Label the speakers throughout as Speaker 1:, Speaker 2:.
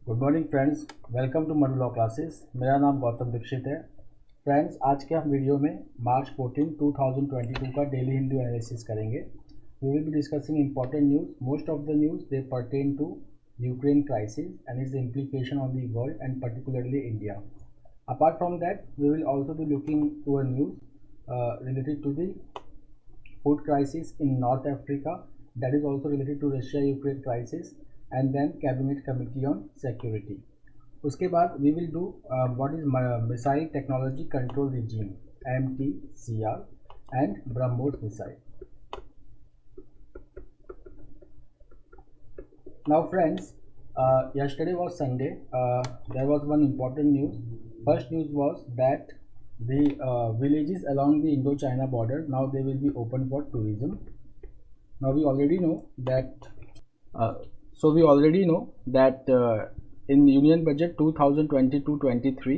Speaker 1: Good morning friends, welcome to Madhu law classes. मेरा नाम गौतम दीक्षित है। फ्रेंड्स, आज के हम वीडियो में मार्च 14 2022 का डेली हिंदू एनालिसिस करेंगे। We will be discussing important news. Most of the news they pertain to Ukraine crisis and its implication on the world and particularly India. Apart from that, we will also be looking to a news related to the food crisis in North Africa, that is also related to Russia-Ukraine crisis, and then Cabinet Committee on Security. उसके बाद we will do what is Missile Technology Control Regime (MTCR) and BrahMos missile. Now friends, yesterday was Sunday. There was one important news. First news was that the villages along the Indo-China border, now they will be open for tourism. Now we already know that uh, in Union Budget 2022-23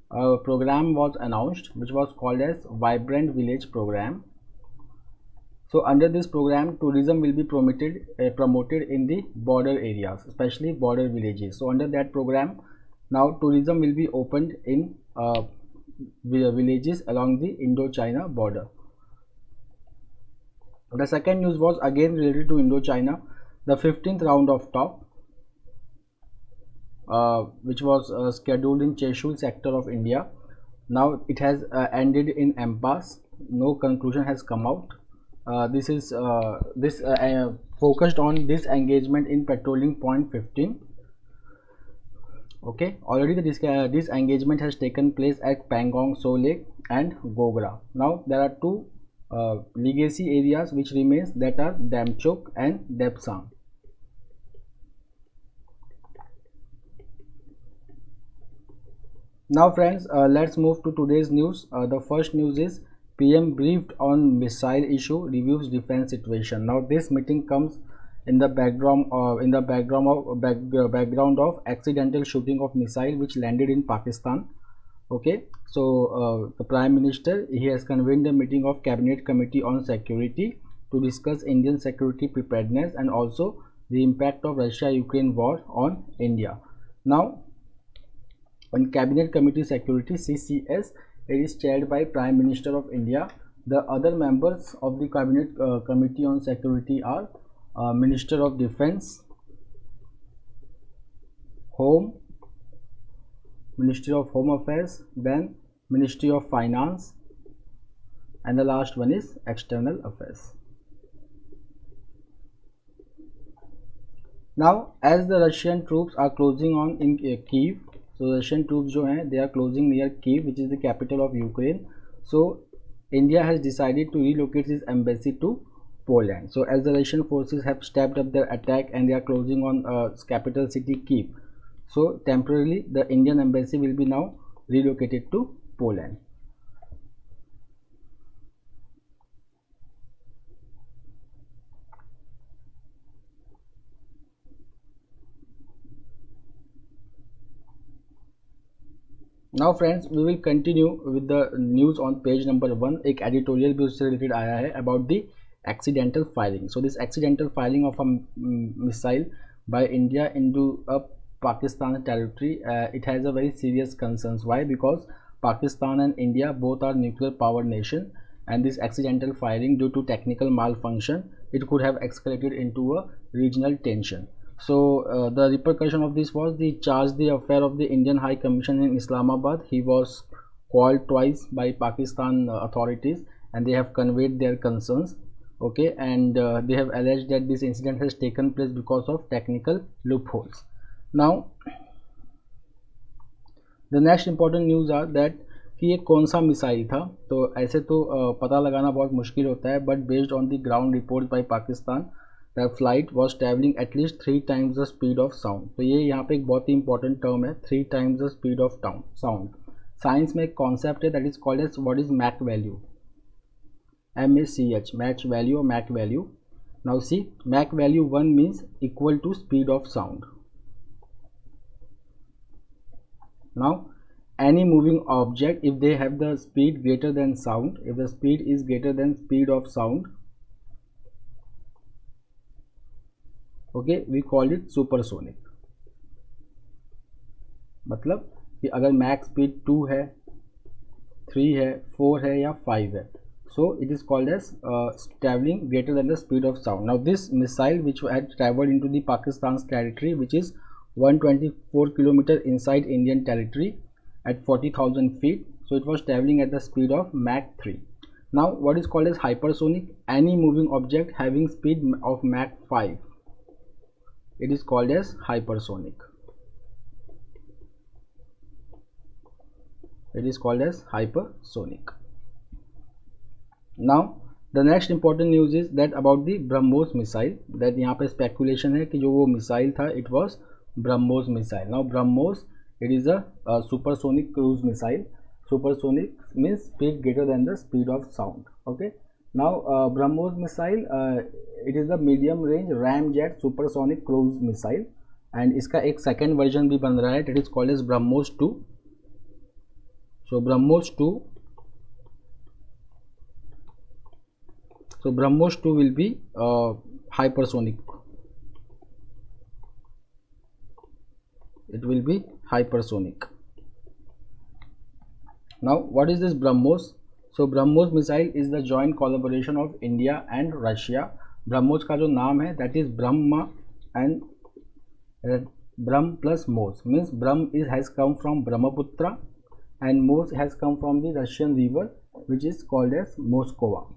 Speaker 1: a program was announced which was called as Vibrant Village Program. So under this program, tourism will be promoted in the border areas, especially border villages. So under that program, now tourism will be opened in villages along the Indo-China border. The second news was again related to Indo-China. The 15th round of talk, which was scheduled in Cheshul sector of India, now it has ended in impasse. No conclusion has come out. This is focused on this engagement in patrolling point 15. Okay, already this engagement has taken place at Pangong, So Lake and Gogra. Now there are two legacy areas which remains, that are Damchok and Depsang. Now friends, let's move to today's news. The first news is PM briefed on missile issue, reviews defense situation. Now this meeting comes in the background of accidental shooting of missile which landed in Pakistan. Okay, so the Prime Minister, he has convened a meeting of Cabinet Committee on Security to discuss Indian security preparedness and also the impact of Russia-Ukraine war on India. Now in Cabinet Committee Security (CCS), it is chaired by Prime Minister of India. The other members of the Cabinet Committee on Security are Minister of Defence, Home, Ministry of Home Affairs, then Ministry of Finance, and the last one is External Affairs. Now, as the Russian troops are closing on in Kiev, so Russian troops जो हैं, they are closing near Kiev, which is the capital of Ukraine. So India has decided to relocate its embassy to Poland. So as the Russian forces have stepped up their attack and they are closing on capital city Kiev, so temporarily the Indian embassy will be now relocated to Poland. Now friends, we will continue with the news on page number 1. एक editorial भी उससे related आया है about the accidental firing. So this accidental firing of a missile by India into a Pakistan territory, it has a very serious concerns. Why? Because Pakistan and India both are nuclear power nation, and this accidental firing due to technical malfunction, it could have escalated into a regional tension. So the repercussion of this was the affair of the Indian High Commission in Islamabad. He was called twice by Pakistan authorities and they have conveyed their concerns. Okay, and they have alleged that this incident has taken place because of technical loopholes. Now the next important news are that कि ये कौन सा missile था, तो ऐसे तो पता लगाना बहुत मुश्किल होता है, but based on the ground report by Pakistan, the flight was traveling at least 3 times the speed of sound. तो ये यहाँ पे एक बहुत ही इंपॉर्टेंट टर्म है, 3 times the speed of sound. Science में एक कॉन्सेप्ट है that is called as what is Mach value, MACH, Mach value or Mach value. Now see, Mach value 1 means equal to speed of sound. Now any moving object, if they have the speed greater than sound, if the speed is greater than speed of sound, okay, we call it supersonic. मतलब कि अगर max speed 2 है, 3 है, 4 है या 5 है, so it is called as traveling greater than the speed of sound. Now this missile which had traveled into the Pakistan's territory, which is 124 kilometer inside Indian territory at 40,000 feet, so it was traveling at the speed of Mach 3. Now what is called as hypersonic? Any moving object having speed of Mach 5, it is called as hypersonic. It is called as hypersonic. Now the next important news is that about the BrahMos missile, that यहाँ पे speculation है कि जो वो missile था it was BrahMos missile. Now BrahMos, it is a supersonic cruise missile. Supersonic means speed greater than the speed of sound. Okay. Now BrahMos missile, it is a medium range ramjet supersonic cruise missile, and इसका एक second version भी बन रहा है, that is called as BrahMos 2. So BrahMos 2, so BrahMos 2 will be hypersonic. It will be hypersonic. Now what is this BrahMos? So BrahMos missile is the joint collaboration of India and Russia. BrahMos का जो नाम है that is Brahma and Brahm plus Mos, means Brahm has come from Brahmaputra and Mos has come from the Russian river which is called as Moskova.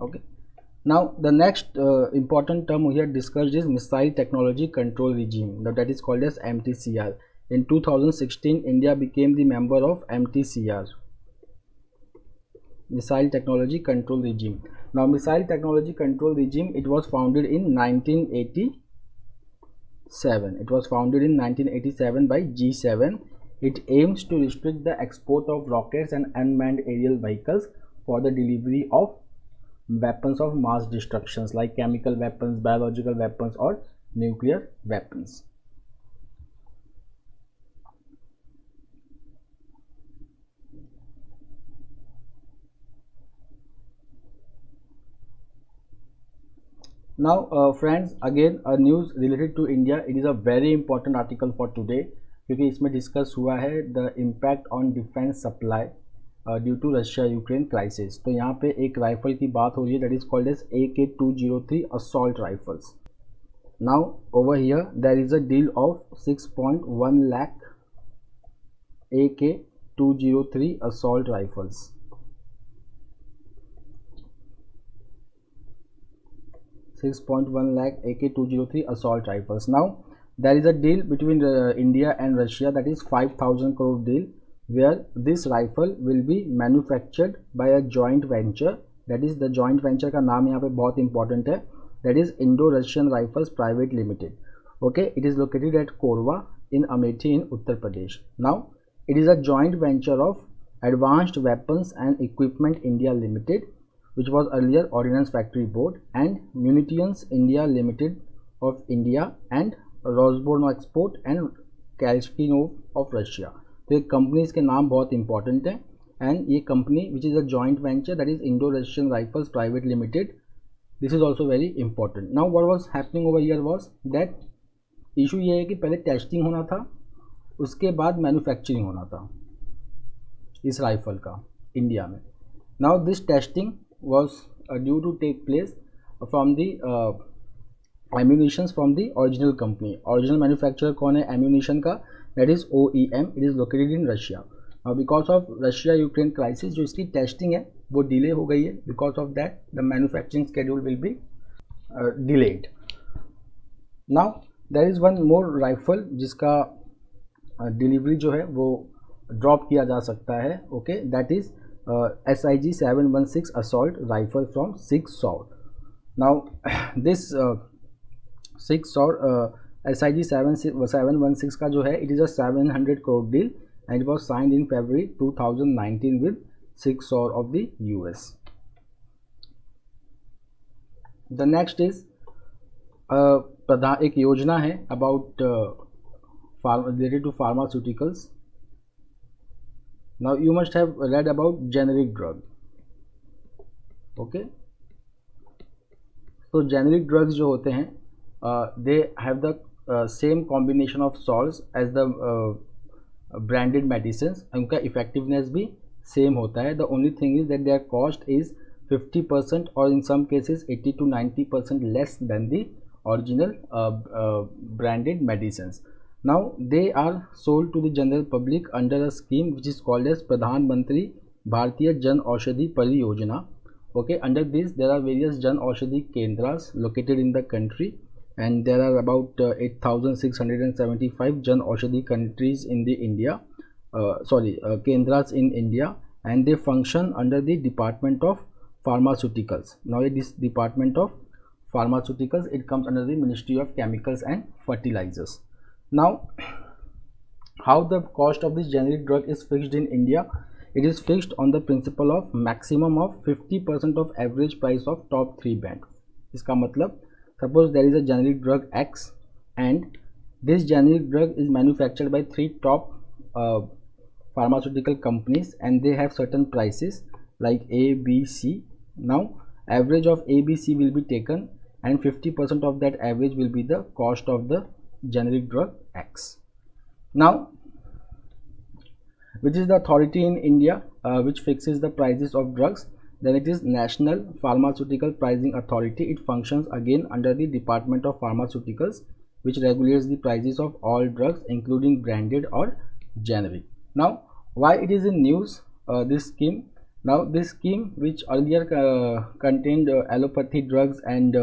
Speaker 1: Okay. Now the next important term we have discussed is Missile Technology Control Regime. Now that is called as MTCR. In 2016, India became the member of MTCR, Missile Technology Control Regime. Now Missile Technology Control Regime, it was founded in 1987. It was founded in 1987 by G7. It aims to restrict the export of rockets and unmanned aerial vehicles for the delivery of weapons of mass destructions like chemical weapons, biological weapons or nuclear weapons. Now friends, again a news related to India. It is a very important article for today क्योंकि इसमें discuss हुआ है the impact on defense supply due to Russia Ukraine crisis. तो यहाँ पे एक rifle की बात हो रही है that is called as AK-203 assault rifles. Now over here there is a deal of 6.1 lakh AK-203 assault rifles. 6.1 lakh AK-203 assault rifles. Now there is a deal between India and Russia, that is 5,000 crore deal, where this rifle will be manufactured by a joint venture. That is the joint venture का नाम यहाँ पे बहुत important है, that is Indo-Russian Rifles Private Limited. Okay, it is located at Korwa in Amethi in Uttar Pradesh. Now it is a joint venture of Advanced Weapons and Equipment India Limited, which was earlier Ordnance Factory Board, and Munitions India Limited of India and Rosbornexport and Kalashnikov of Russia. तो ये companies के नाम बहुत important हैं, and ये company which is a joint venture that is Indo Russian rifles private limited. This is also very important. Now what was happening over here was that issue ये है कि पहले टेस्टिंग होना था, उसके बाद मैन्युफैक्चरिंग होना था इस राइफल का इंडिया में. Now this testing was due to take place from the ammunitions from the original company. Original manufacturer कौन है एम्यूनिशन का? That is OEM. It is located in Russia. Now because of Russia-Ukraine crisis, जो इसकी testing है वो delay हो गई है. Because of that, the manufacturing schedule will be delayed. Now there is one more rifle जिसका delivery जो है वो ड्रॉप किया जा सकता है. Okay, that is SIG 716 assault rifle from Sig Sauer. Now this Sig Sauer SIG 716 का जो है it is a 700 crore deal and it was signed in February 2019 with Sig Sauer of the US. The next is एक योजना है about related to pharmaceuticals. Now you must have read about generic drug. Okay, तो generic drugs जो होते हैं they have the same combination of salts as the branded medicines. उनका effectiveness भी same होता है. The only thing is that their cost is 50% or in some cases 80 to 90% less than the original branded medicines. Now they are sold to the general public under a scheme which is called as Pradhan Mantri Bharatiya Jan Aushadhi Pariyojana. Okay, under this there are various Jan Aushadhi Kendras located in the country, and there are about 8,675 Jan Aushadhi countries in the Kendras in India, and they function under the Department of Pharmaceuticals. Now this Department of Pharmaceuticals, it comes under the Ministry of Chemicals and Fertilizers. Now how the cost of this generic drug is fixed in India? It is fixed on the principle of maximum of 50% of average price of top 3 band. इसका मतलब suppose there is a generic drug X and this generic drug is manufactured by 3 top pharmaceutical companies and they have certain prices like A, B, C. Now average of A, B, C will be taken and 50% of that average will be the cost of the generic drug X. Now which is the authority in India which fixes the prices of drugs? Then it is National Pharmaceutical Pricing Authority. It functions again under the Department of Pharmaceuticals, which regulates the prices of all drugs including branded or generic. Now why it is in news, this scheme? Now this scheme, which earlier contained allopathy drugs and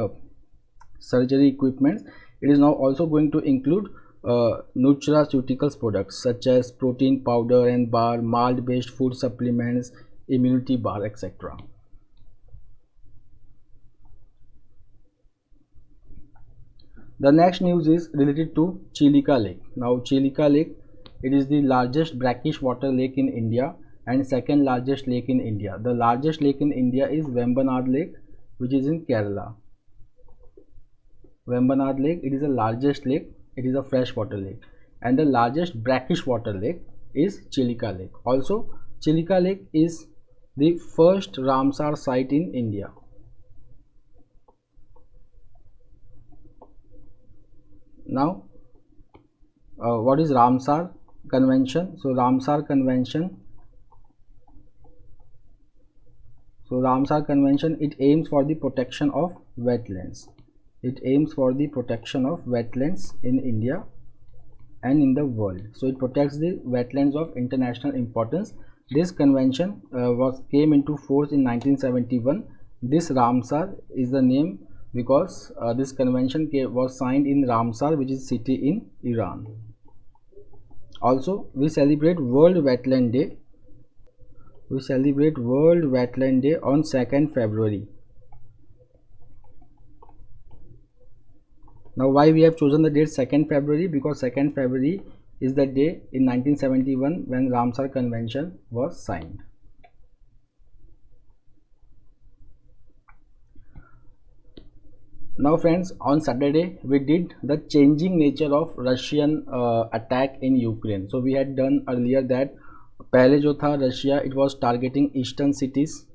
Speaker 1: surgery equipments, it is now also going to include nutraceuticals products such as protein powder and bar, malt based food supplements, immunity bar, etc. The next news is related to Chilika Lake. Now Chilika Lake, it is the largest brackish water lake in India and second largest lake in India. The largest lake in India is Vembanad Lake, which is in Kerala. Vembanad Lake, it is the largest lake. It is a freshwater lake, and the largest brackish water lake is Chilika Lake. Also, Chilika Lake is the first Ramsar site in India. Now, what is Ramsar Convention? So, Ramsar Convention. It aims for the protection of wetlands. It aims for the protection of wetlands in India and in the world. So it protects the wetlands of international importance. This convention came into force in 1971. This Ramsar is the name because this convention was signed in Ramsar, which is a city in Iran. Also, we celebrate World Wetland Day. We celebrate World Wetland Day on 2nd February. Now why we have chosen the date 2nd February? Because 2nd February is the day in 1971 when Ramsar Convention was signed. Now friends, on Saturday we did the changing nature of Russian attack in Ukraine. So we had done earlier that पहले जो था Russia, it was targeting eastern cities.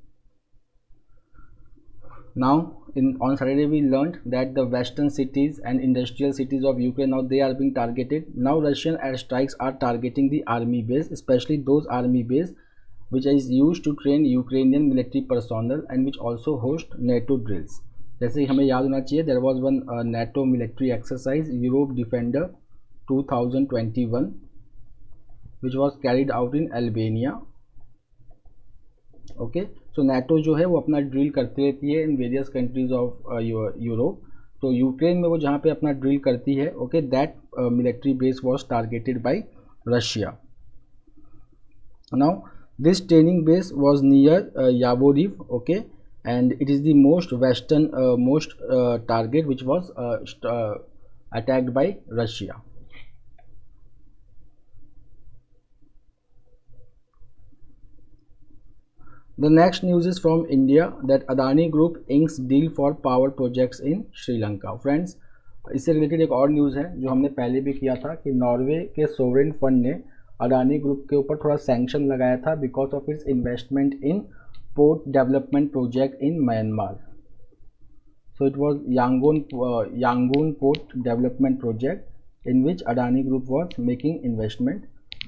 Speaker 1: Now on Saturday we learned that the western cities and industrial cities of Ukraine, now they are being targeted. Now Russian airstrikes are targeting the army base, especially those army base which is used to train Ukrainian military personnel and which also host NATO drills. जैसे हमें याद होना चाहिए, there was one NATO military exercise, Europe Defender 2021, which was carried out in Albania. Okay, so NATO जो है वो अपना drill करती रहती है in various countries of Europe. तो यूक्रेन में वो जहाँ पे अपना ड्रिल करती है, okay, that military base was targeted by Russia. Now this training base was near Yavoriv, okay, and it is the most western target which was attacked by Russia. The next news is from India that Adani Group inks deal for power projects in Sri Lanka. Friends, इससे related एक और news है जो हमने पहले भी किया था कि नॉर्वे के सोवरेन फंड ने अडानी ग्रुप के ऊपर थोड़ा सैंक्शन लगाया था because of its investment in port development project in Myanmar. So it was Yangon Port Development Project, in which Adani Group was making investment.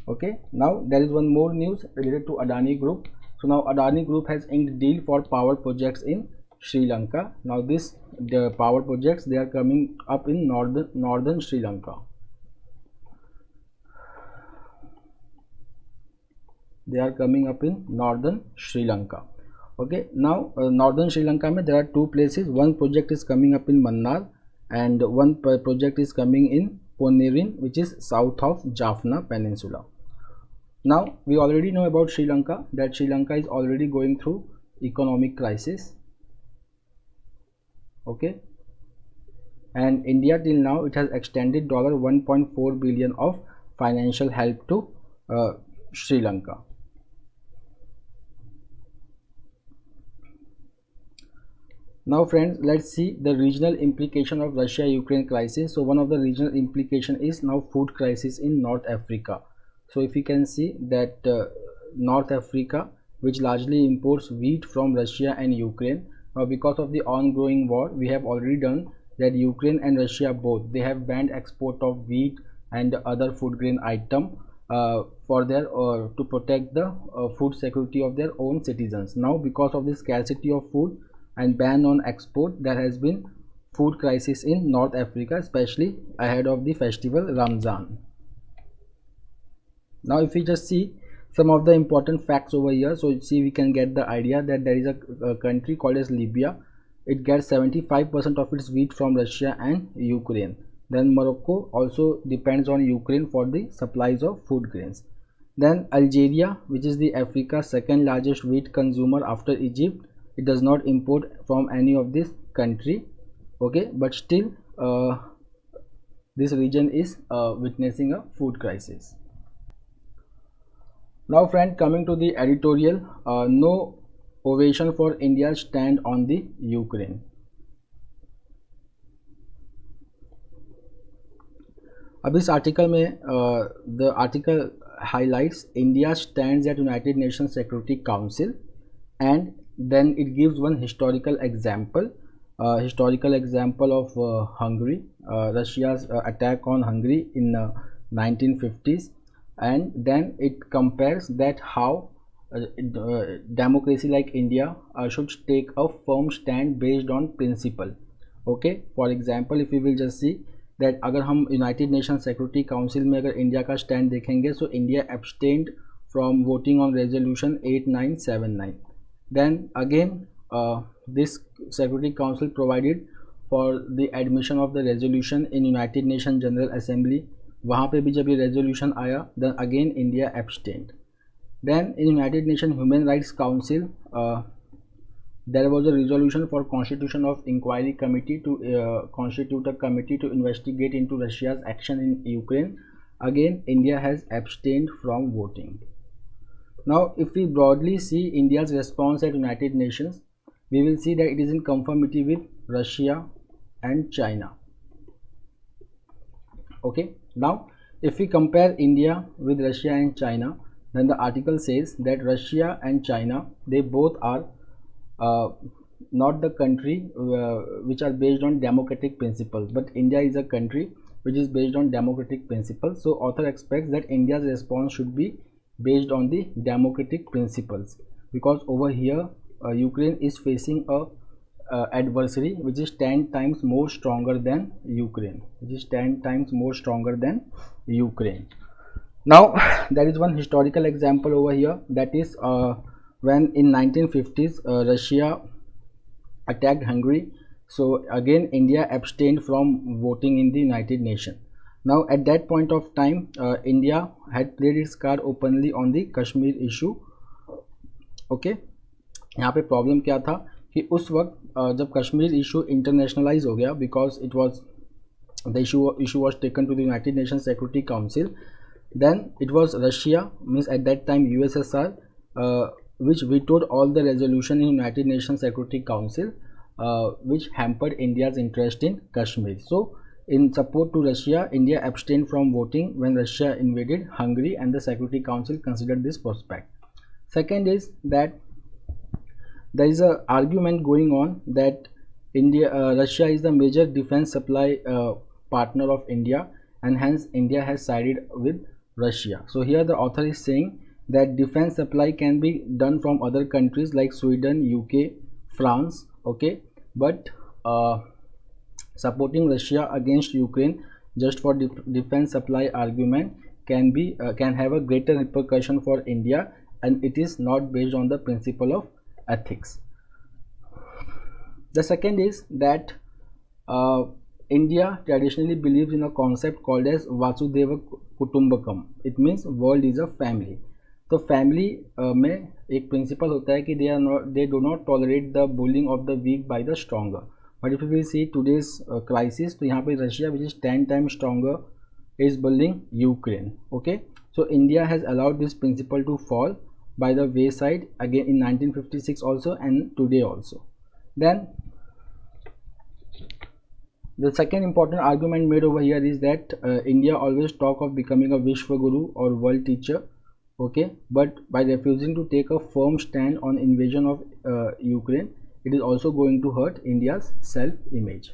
Speaker 1: Okay, now there is one more news related to Adani Group. So now Adani Group has inked deal for power projects in Sri Lanka. Now the power projects, they are coming up in northern Sri Lanka. They are coming up in northern Sri Lanka. Okay, now northern Sri Lanka mein there are two places. One project is coming up in Mannar, and one project is coming in Ponnerin, which is south of Jaffna Peninsula. Now we already know about Sri Lanka, that Sri Lanka is already going through economic crisis. Okay, and India till now it has extended $1.4 billion of financial help to Sri Lanka. Now friends, let's see the regional implication of Russia-Ukraine crisis. So one of the regional implication is now food crisis in North Africa. So if you can see that North Africa, which largely imports wheat from Russia and Ukraine, now because of the ongoing war, we have already done that Ukraine and Russia both, they have banned export of wheat and other food grain item for their to protect the food security of their own citizens. Now because of the scarcity of food and ban on export, there has been food crisis in North Africa, especially ahead of the festival Ramzan. Now if we just see some of the important facts over here, so see we can get the idea that there is a country called as Libya. It gets 75% of its wheat from Russia and Ukraine. Then Morocco also depends on Ukraine for the supplies of food grains. Then Algeria, which is the Africa's second largest wheat consumer after Egypt, it does not import from any of this country. Okay, but still this region is witnessing a food crisis. Now friend, coming to the editorial, no ovation for India's stand on the Ukraine. अब इस article में the article highlights India stands at United Nations Security Council, and then it gives one historical example of Hungary, Russia's attack on Hungary in 1950s, and then it compares that how democracy like India should take a firm stand based on principle. Okay, for example, if we will just see that अगर हम United Nation Security council में अगर India का stand देखेंगे, so India abstained from voting on resolution 8979. Then again this Security Council provided for the admission of the resolution in United Nations General Assembly. वहाँ पे भी जब ये resolution आया, then again India abstained. Then in United Nations Human Rights Council there was a resolution for constitution of inquiry committee to constitute a committee to investigate into Russia's action in Ukraine. Again India has abstained from voting. Now if we broadly see India's response at United Nations, we will see that it is in conformity with Russia and China. Okay, now if we compare India with Russia and China, then the article says that Russia and China, they both are not the country which are based on democratic principles, but India is a country which is based on democratic principles. So author expects that India's response should be based on the democratic principles, because over here Ukraine is facing a adversary which is 10 times more stronger than Ukraine, Now there is one historical example over here, that is when in 1950s Russia attacked Hungary. So again India abstained from voting in the United Nations. Now at that point of time India had played its card openly on the Kashmir issue. Okay, यहाँ पे problem क्या था कि उस वक्त जब Kashmir issue internationalize हो गया, because it was the issue was taken to the United Nation Security Council, then it was Russia, means at that time USSR, which vetoed all the resolution in United Nations Security Council which hampered India's interest in Kashmir. So in support to Russia, India abstained from voting when Russia invaded Hungary, and the Security Council considered this prospect. Second is that there is a argument going on that Russia is the major defense supply partner of India, and hence India has sided with Russia. So here the author is saying that defense supply can be done from other countries like Sweden, UK, France, okay, but supporting Russia against Ukraine just for defense supply argument can have a greater repercussion for India, and it is not based on the principle of ethics. The second is that uh, India traditionally believes in a concept called as Vasudhaiva Kutumbakam. It means world is a family. तो family में एक principle होता है कि they do not tolerate the bullying of the weak by the stronger. But if you will see today's crisis, तो यहाँ पे Russia which is 10 times stronger is bullying Ukraine. Okay, so India has allowed this principle to fall by the wayside again in 1956 also and today also. Then the second important argument made over here is that India always talk of becoming a Vishwa Guru or world teacher, okay, but by refusing to take a firm stand on invasion of Ukraine, it is also going to hurt India's self image.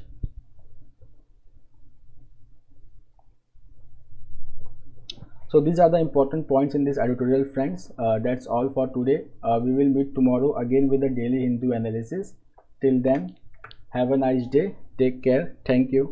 Speaker 1: So these are the important points in this editorial, friends. That's all for today. We will meet tomorrow again with the daily Hindu analysis. Till then, have a nice day. Take care. Thank you.